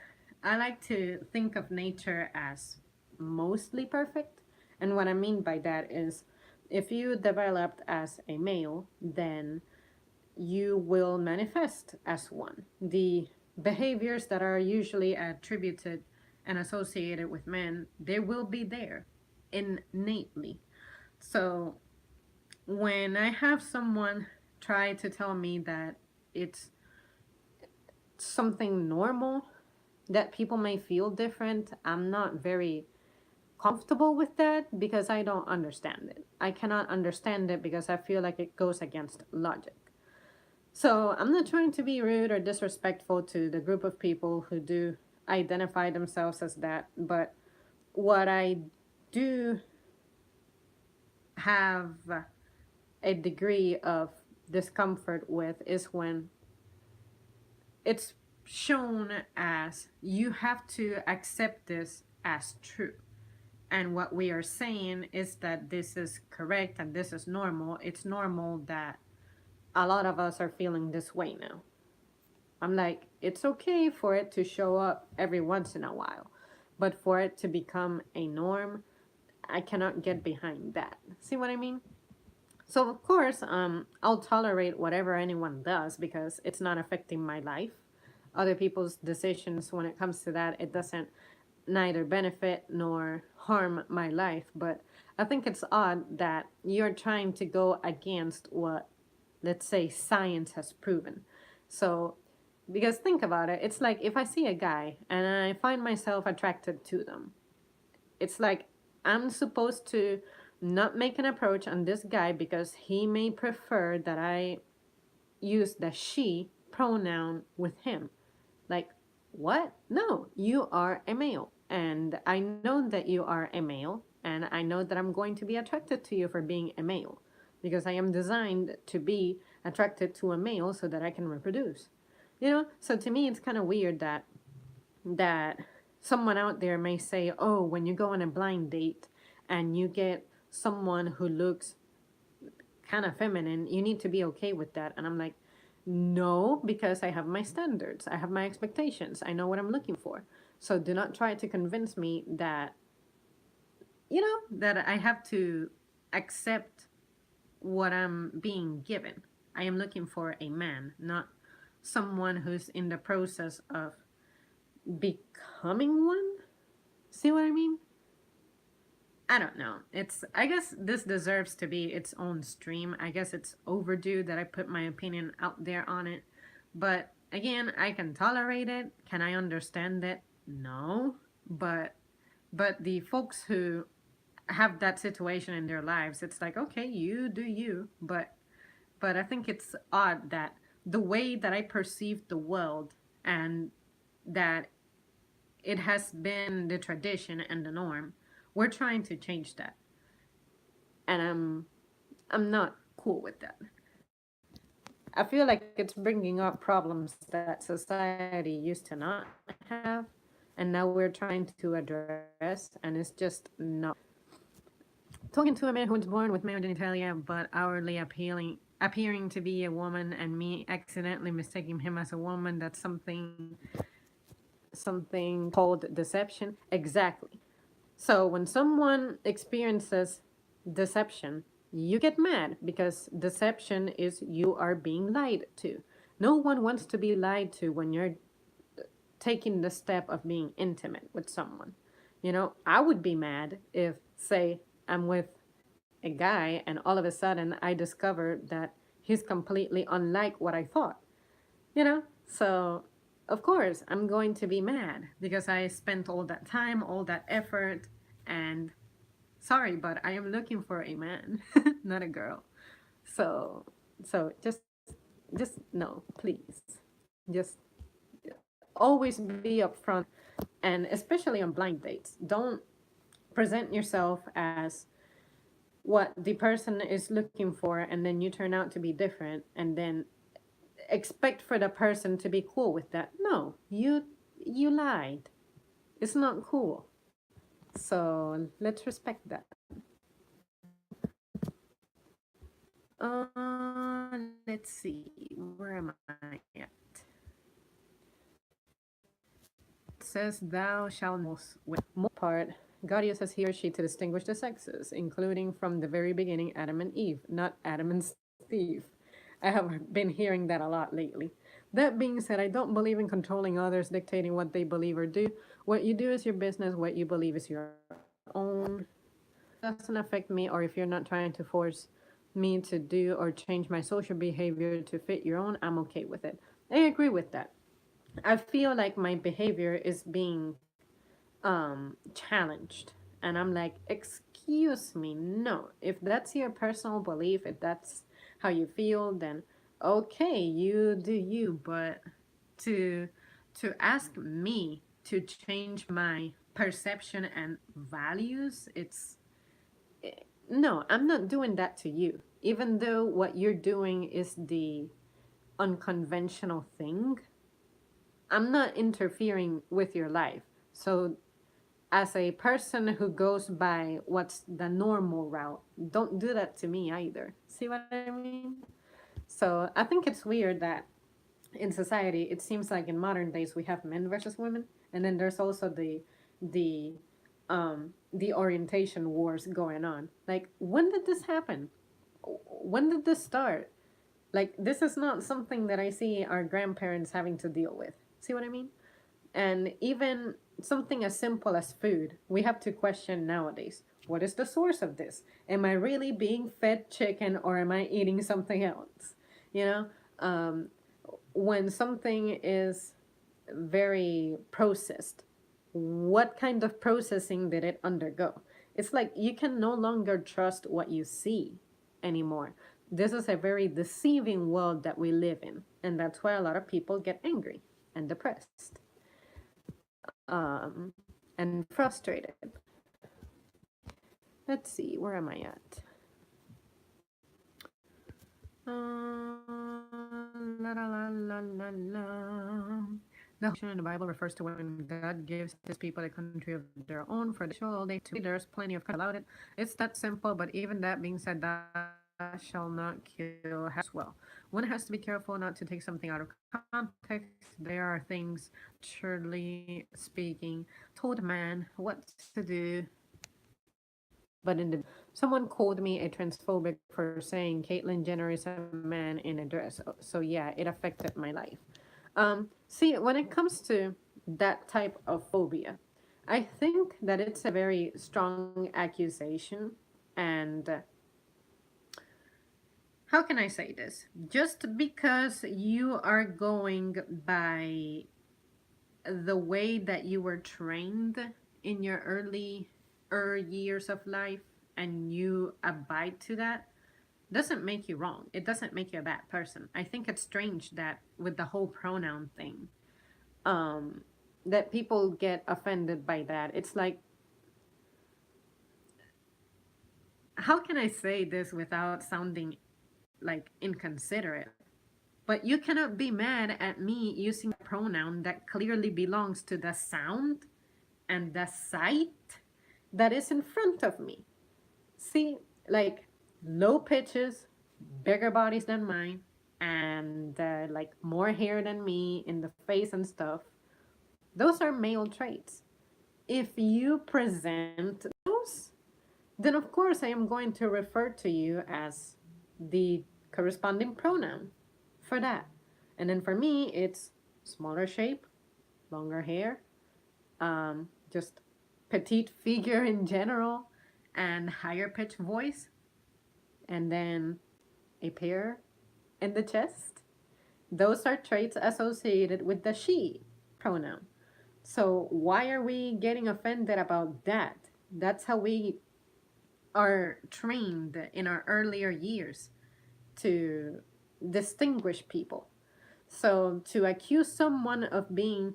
I like to think of nature as mostly perfect. And what I mean by that is if you developed as a male, then you will manifest as one. The behaviors that are usually attributed and associated with men, they will be there innately. So when I have someone try to tell me that it's something normal, that people may feel different, I'm not very comfortable with that because I don't understand it. I cannot understand it because I feel like it goes against logic. So I'm not trying to be rude or disrespectful to the group of people who do identify themselves as that, but what I do have a degree of discomfort with is when it's shown as you have to accept this as true. And what we are saying is that this is correct and this is normal. It's normal that a lot of us are feeling this way now. I'm like, it's okay for it to show up every once in a while, but for it to become a norm, I cannot get behind that. See what I mean? So of course, I'll tolerate whatever anyone does because it's not affecting my life. Other people's decisions when it comes to that, it doesn't neither benefit nor harm my life. But I think it's odd that you're trying to go against what, let's say, science has proven. So because think about it, it's like if I see a guy and I find myself attracted to them, it's like I'm supposed to not make an approach on this guy because he may prefer that I use the she pronoun with him. Like, what? No, you are a male. And I know that you are a male, and I know that I'm going to be attracted to you for being a male because I am designed to be attracted to a male so that I can reproduce. So to me it's kind of weird that someone out there may say, oh, when you go on a blind date and you get someone who looks kind of feminine, you need to be okay with that. And I'm like, no, because I have my standards, I have my expectations, I know what I'm looking for. So do not try to convince me that I have to accept what I'm being given. I am looking for a man, not someone who's in the process of becoming one. See what I mean? I don't know. I guess this deserves to be its own stream. I guess it's overdue that I put my opinion out there on it. But again, I can tolerate it. Can I understand it? No. But the folks who have that situation in their lives, it's like, okay, you do you, but I think it's odd that the way that I perceive the world and that it has been the tradition and the norm, we're trying to change that. And I'm not cool with that. I feel like it's bringing up problems that society used to not have, and now we're trying to address, and it's just not cool. Talking to a man who was born with male genitalia but outwardly appearing to be a woman, and me accidentally mistaking him as a woman, that's something called deception. Exactly. So when someone experiences deception, you get mad because deception is you are being lied to. No one wants to be lied to when you're taking the step of being intimate with someone. You know, I would be mad if, say, I'm with a guy and all of a sudden I discover that he's completely unlike what I thought, you know? So, of course, I'm going to be mad because I spent all that time, all that effort, and sorry, but I am looking for a man, not a girl. So, so just no, please. Just always be upfront, and especially on blind dates. Don't present yourself as what the person is looking for and then you turn out to be different and then expect for the person to be cool with that. No, you lied. It's not cool. So let's respect that. Let's see. Where am I at? It says, "Thou shalt most with more part." God uses he or she to distinguish the sexes, including from the very beginning Adam and Eve, not Adam and Steve. I have been hearing that a lot lately. That being said, I don't believe in controlling others, dictating what they believe or do. What you do is your business, what you believe is your own. Doesn't affect me, or if you're not trying to force me to do or change my social behavior to fit your own, I'm okay with it. I agree with that. I feel like my behavior is being challenged, and I'm like, excuse me, no. If that's your personal belief, if that's how you feel, then okay, you do you. But to ask me to change my perception and values, it's no, I'm not doing that to you. Even though what you're doing is the unconventional thing, I'm not interfering with your life. So, as a person who goes by what's the normal route, don't do that to me either. See what I mean? So, I think it's weird that in society, it seems like in modern days we have men versus women, and then there's also the the orientation wars going on. Like, when did this happen? When did this start? Like, this is not something that I see our grandparents having to deal with. See what I mean? And even something as simple as food, we have to question nowadays. What is the source of this? Am I really being fed chicken or am I eating something else? You know, um, when something is very processed, what kind of processing did it undergo? It's like you can no longer trust what you see anymore. This is a very deceiving world that we live in, and that's why a lot of people get angry and depressed, and frustrated. Let's see, where am I at? La, la, la, la, la, la. The whole in the Bible refers to when God gives his people a country of their own for the show all day to. There's plenty of about it. It's that simple, but even that being said, that shall not kill as well. One has to be careful not to take something out of context. There are things, surely speaking, told man what to do, but in the someone called me a transphobic for saying Caitlyn Jenner is a man in a dress. So yeah, it affected my life. See, when it comes to that type of phobia, I think that it's a very strong accusation. And how can I say this? Just because you are going by the way that you were trained in your early years of life and you abide to that doesn't make you wrong. It doesn't make you a bad person. I think it's strange that with the whole pronoun thing, um, that people get offended by that. It's like, how can I say this without sounding like inconsiderate? But you cannot be mad at me using a pronoun that clearly belongs to the sound and the sight that is in front of me. See, like low pitches, bigger bodies than mine, and like more hair than me in the face and stuff. Those are male traits. If you present those, then of course I am going to refer to you as the corresponding pronoun for that. And then for me, it's smaller shape, longer hair, just petite figure in general, and higher pitched voice, and then a pair in the chest. Those are traits associated with the she pronoun. So why are we getting offended about that? That's how we are trained in our earlier years to distinguish people. So to accuse someone of being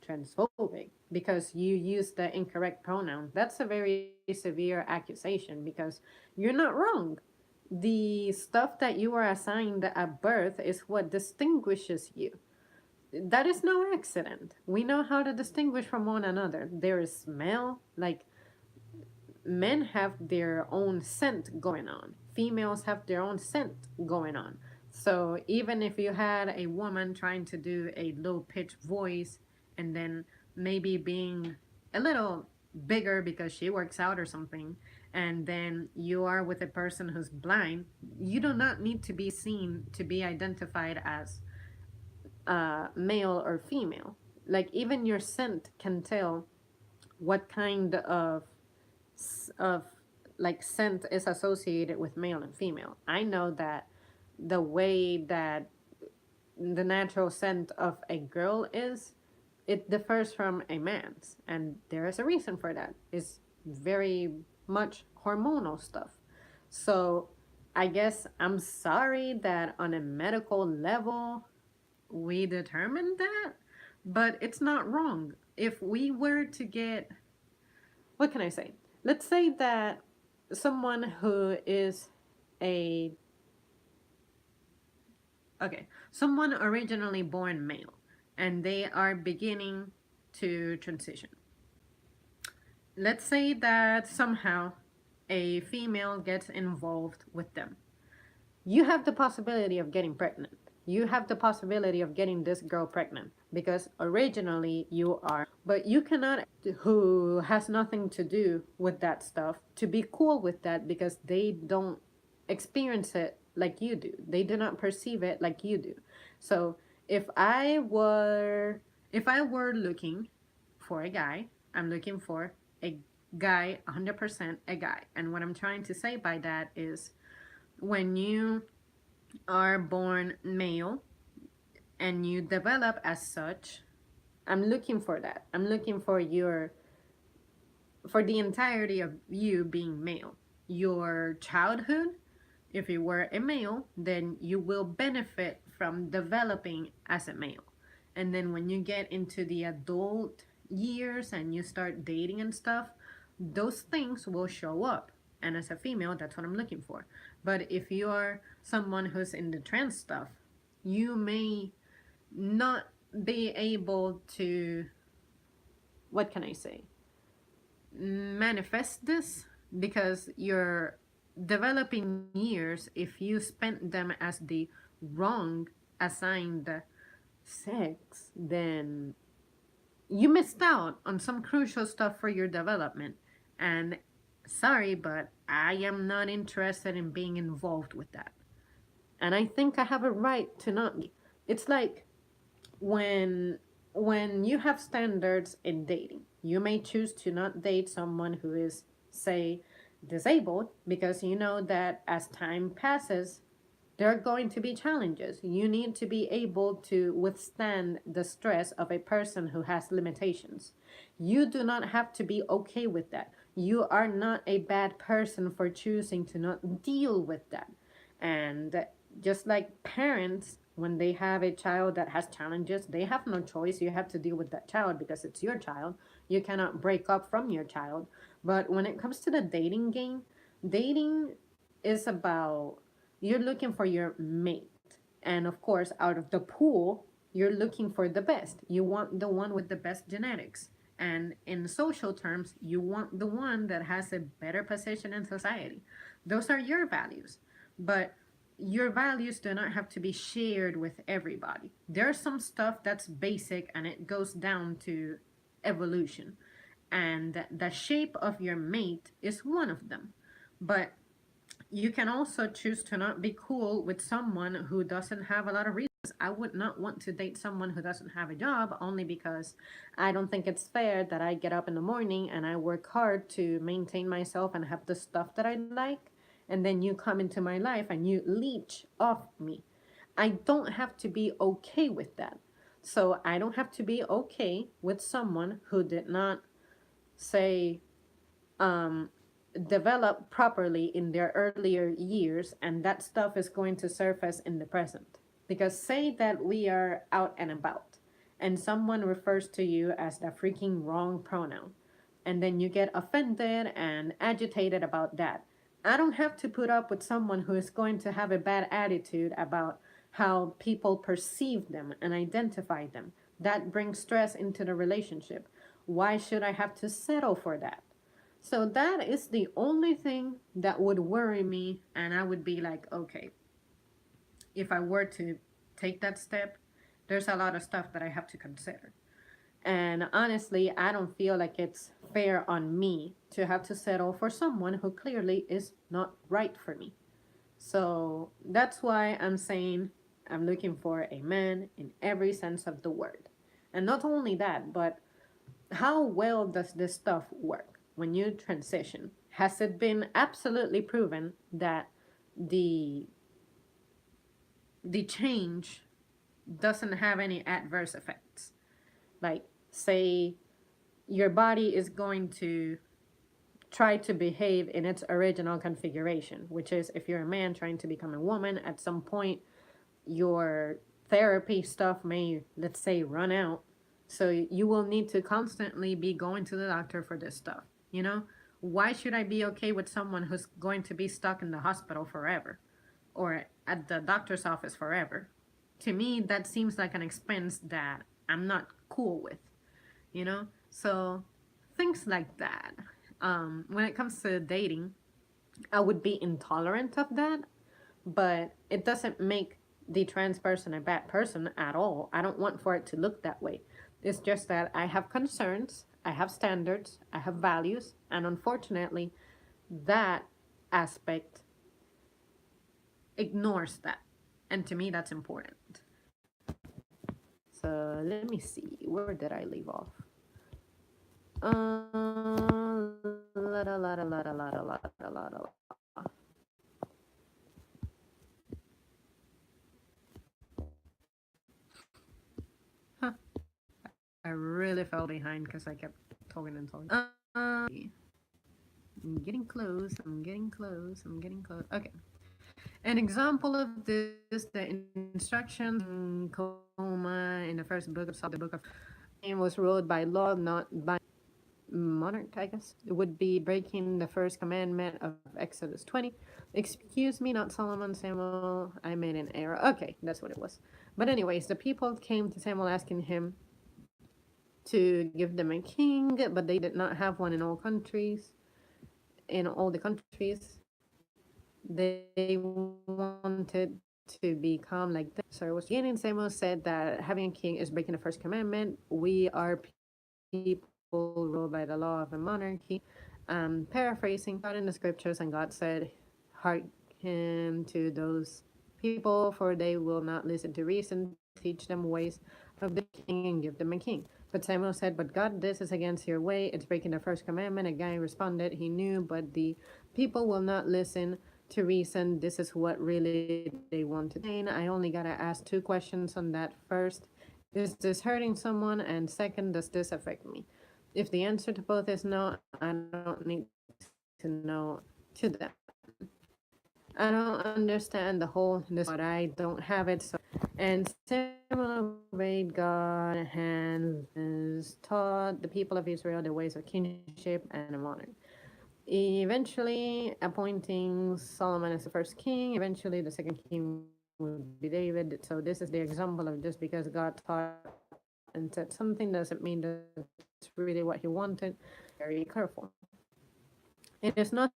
transphobic because you use the incorrect pronoun, that's a very severe accusation because you're not wrong. The stuff that you were assigned at birth is what distinguishes you. That is no accident. We know how to distinguish from one another. There is smell, like men have their own scent going on, females have their own scent going on. So even if you had a woman trying to do a low pitched voice and then maybe being a little bigger because she works out or something, and then you are with a person who's blind, you do not need to be seen to be identified as male or female. Like even your scent can tell what kind of like scent is associated with male and female. I know that the way that the natural scent of a girl is, it differs from a man's, and there is a reason for that. It's very much hormonal stuff. So I guess I'm sorry that on a medical level we determined that, but it's not wrong. If we were to get, what can I say? Let's say that someone who is a, okay, someone originally born male and they are beginning to transition. Let's say that somehow a female gets involved with them. You have the possibility of getting pregnant. You have the possibility of getting this girl pregnant because originally you are, but you cannot, who has nothing to do with that stuff, to be cool with that because they don't experience it like you do. They do not perceive it like you do. So if I were looking for a guy, I'm looking for a guy, 100% a guy. And what I'm trying to say by that is when you are born male and you develop as such, I'm looking for that. I'm looking for the entirety of you being male. Your childhood, if you were a male, then you will benefit from developing as a male. And then when you get into the adult years and you start dating and stuff, those things will show up. And as a female, that's what I'm looking for. But if you're someone who's in the trans stuff, you may not be able to, what can I say, manifest this because your developing years, if you spent them as the wrong assigned sex, then you missed out on some crucial stuff for your development. And sorry, but I am not interested in being involved with that. And I think I have a right to not be. It's like when when you have standards in dating, you may choose to not date someone who is, say, disabled because you know that as time passes, there are going to be challenges. You need to be able to withstand the stress of a person who has limitations. You do not have to be okay with that. You are not a bad person for choosing to not deal with that. And just like parents, when they have a child that has challenges, they have no choice. You have to deal with that child because it's your child. You cannot break up from your child. But when it comes to the dating game, dating is about, you're looking for your mate. And of course, out of the pool, you're looking for the best. You want the one with the best genetics. And in social terms, you want the one that has a better position in society. Those are your values. But your values do not have to be shared with everybody. There's some stuff that's basic and it goes down to evolution. And the shape of your mate is one of them. But you can also choose to not be cool with someone who doesn't have a lot of resources. I would not want to date someone who doesn't have a job, only because I don't think it's fair that I get up in the morning and I work hard to maintain myself and have the stuff that I like, and then you come into my life and you leech off me. I don't have to be okay with that. So I don't have to be okay with someone who did not, say, um, develop properly in their earlier years, and that stuff is going to surface in the present. Because say that we are out and about, and someone refers to you as the freaking wrong pronoun, and then you get offended and agitated about that. I don't have to put up with someone who is going to have a bad attitude about how people perceive them and identify them. That brings stress into the relationship. Why should I have to settle for that? So that is the only thing that would worry me, and I would be like, okay, if I were to take that step, there's a lot of stuff that I have to consider. And honestly, I don't feel like it's fair on me to have to settle for someone who clearly is not right for me. So that's why I'm saying I'm looking for a man in every sense of the word. And not only that, but how well does this stuff work when you transition? Has it been absolutely proven that the the change doesn't have any adverse effects? Like, say your body is going to try to behave in its original configuration, which is if you're a man trying to become a woman, at some point your therapy stuff may, let's say, run out. So you will need to constantly be going to the doctor for this stuff, you know? Why should I be okay with someone who's going to be stuck in the hospital forever or at the doctor's office forever? To me, that seems like an expense that I'm not cool with, you know? So things like that. When it comes to dating, I would be intolerant of that, but it doesn't make the trans person a bad person at all. I don't want for it to look that way. It's just that I have concerns, I have standards, I have values, and unfortunately, that aspect ignores that. And to me, that's important. So let me see. Where did I leave off? La da la da la da la da la da la da. Huh. I really fell behind because I kept talking and talking. I'm getting close. I'm getting close. I'm getting close. Okay. An example of this, the instructions in Coma in the first book of Saul, the book of was ruled by law, not by monarch, I guess. It would be breaking the first commandment of Exodus 20. Excuse me, not Solomon, Samuel. I made an error. Okay, that's what it was. But anyways, the people came to Samuel asking him to give them a king, but they did not have one in all countries. In all the countries, they wanted to become like this. So it was beginning. Samuel said that having a king is breaking the first commandment. We are people ruled by the law of a monarchy. Paraphrasing God in the scriptures, and God said, hearken to those people, for they will not listen to reason. Teach them ways of the king and give them a king. But Samuel said, but God, this is against your way. It's breaking the first commandment. A guy responded, he knew, but the people will not listen to reason. This is what really they want to do. I only got to ask 2 questions on that. First, is this hurting someone? And second, does this affect me? If the answer to both is no, I don't need to know to them. I don't understand the whole this, but I don't have it. So, and Samuel obeyed God and has taught the people of Israel the ways of kingship and of honor. Eventually, appointing Solomon as the first king. Eventually, the second king would be David. So this is the example of just because God taught and said something doesn't mean that's really what he wanted. Very careful. It is nothing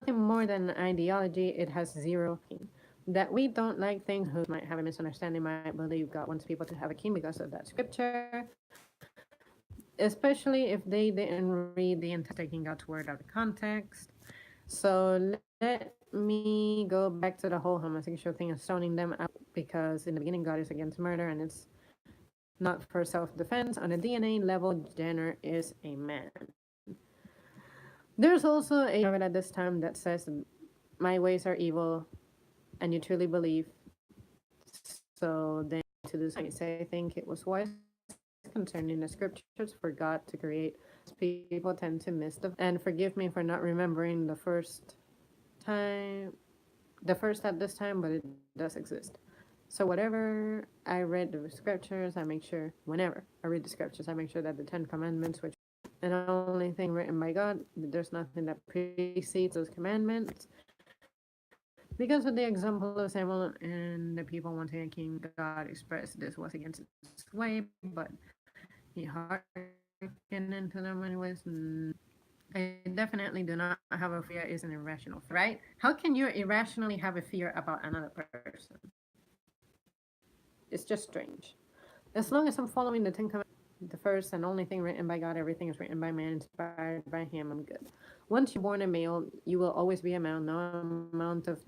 more than an ideology. It has zero king. That we don't like things who might have a misunderstanding, might believe God wants people to have a king because of that scripture, especially if they didn't read the entire, taking God's word out of context. So let me go back to the whole homosexual thing and stoning them out, because in the beginning God is against murder and it's not for self-defense. On a DNA level, Jenner is a man. There's also a private at this time that says my ways are evil and you truly believe. So then to this point, I think it was wise concerning the scriptures for God to create. People tend to miss and forgive me for not remembering time the first at this time, but it does exist. So whatever I read the scriptures, I make sure whenever I read the scriptures, I make sure that the Ten Commandments, which and the only thing written by God, there's nothing that precedes those commandments. Because of the example of Samuel and the people wanting a king, God expressed this was against his way, but he hearkened into them anyways. I definitely do not have a fear is an irrational fear, right? How can you irrationally have a fear about another person? It's just strange. As long as I'm following the Ten Commandments, the first and only thing written by God, everything is written by man, inspired by Him, I'm good. Once you're born a male, you will always be a male, no amount of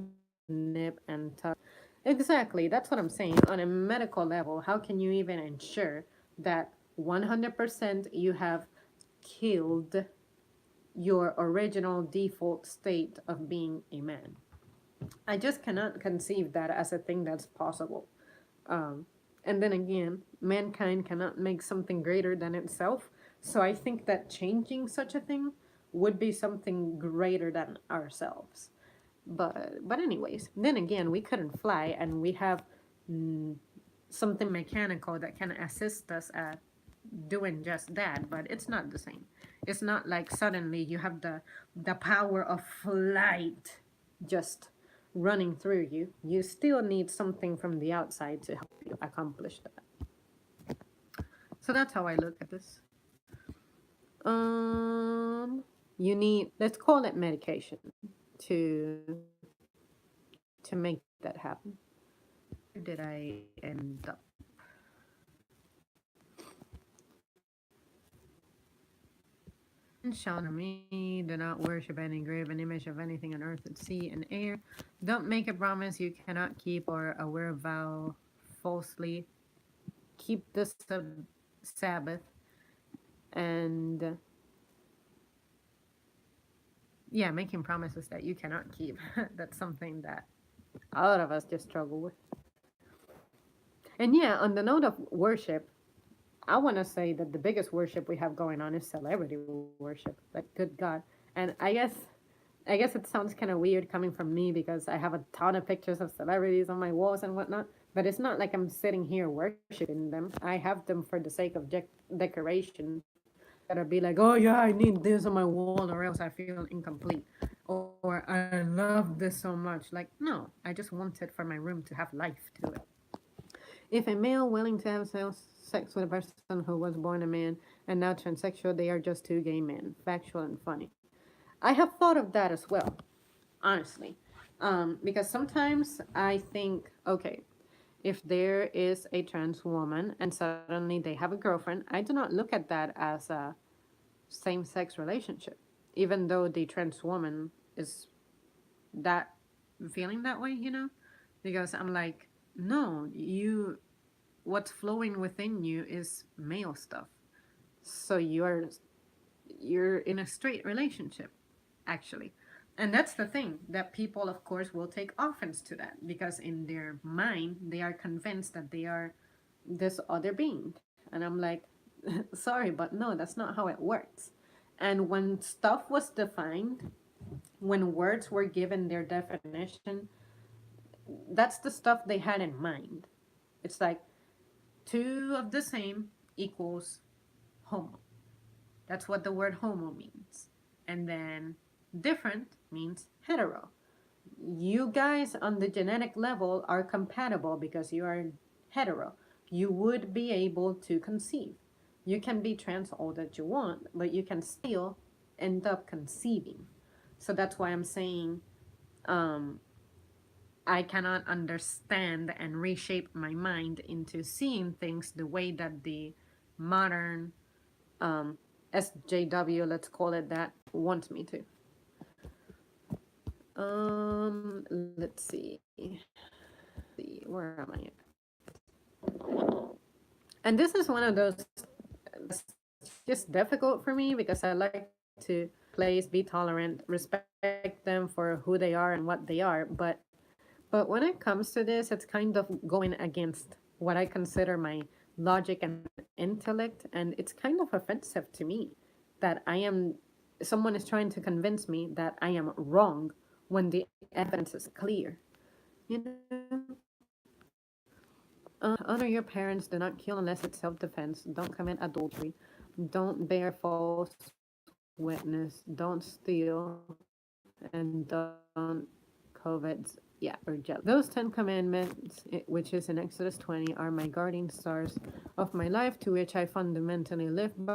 nip and tuck. Exactly, that's what I'm saying. On a medical level, how can you even ensure that 100% you have killed your original default state of being a man? I just cannot conceive that as a thing that's possible. Um, and then again, mankind cannot make something greater than itself. So I think that changing such a thing would be something greater than ourselves. But anyways, then again, we couldn't fly, and we have mm, something mechanical that can assist us at doing just that. But it's not the same. It's not like suddenly you have the power of flight just running through you. You still need something from the outside to help you accomplish that. So that's how I look at this. You need, let's call it medication to to make that happen. Where did I end up? Shall honor me. Do not worship any graven image of anything on earth, at sea, and air. Don't make a promise you cannot keep, or a wear vow falsely. Keep the Sabbath. And yeah, making promises that you cannot keep. That's something that a lot of us just struggle with. And yeah, on the note of worship, I want to say that the biggest worship we have going on is celebrity worship. Like, good God. And I guess it sounds kind of weird coming from me because I have a ton of pictures of celebrities on my walls and whatnot. But it's not like I'm sitting here worshiping them. I have them for the sake of decoration. Gotta be like, oh yeah, I need this on my wall or else I feel incomplete. Or I love this so much. Like, no, I just want it for my room to have life to it. If a male willing to have sex with a person who was born a man and now transsexual, they are just two gay men. Factual and funny. I have thought of that as well, honestly. Because sometimes I think, okay, if there is a trans woman and suddenly they have a girlfriend, I do not look at that as a same sex relationship, even though the trans woman is that feeling that way. Because I'm like, no, what's flowing within you is male stuff. So you're in a straight relationship, actually. And that's the thing that people, of course, will take offense to that because in their mind, they are convinced that they are this other being. And I'm like, sorry, but no, that's not how it works. And when stuff was defined, when words were given their definition, that's the stuff they had in mind. It's like two of the same equals homo. That's what the word homo means. And then different means hetero. You guys on the genetic level are compatible because you are hetero. You would be able to conceive. You can be trans all that you want, but you can still end up conceiving. So that's why I'm saying um, I cannot understand and reshape my mind into seeing things the way that the modern SJW, let's call it that, wants me to. Let's see. Where am I? And this is one of those that's just difficult for me because I like to please, be tolerant, respect them for who they are and what they are. But when it comes to this, it's kind of going against what I consider my logic and intellect, and it's kind of offensive to me that I am someone is trying to convince me that I am wrong when the evidence is clear. You know, honor your parents. Do not kill unless it's self-defense. Don't commit adultery. Don't bear false witness. Don't steal, and don't covet. Yeah, or jealous. Those 10 commandments, which is in Exodus 20, are my guiding stars of my life, to which I fundamentally live by.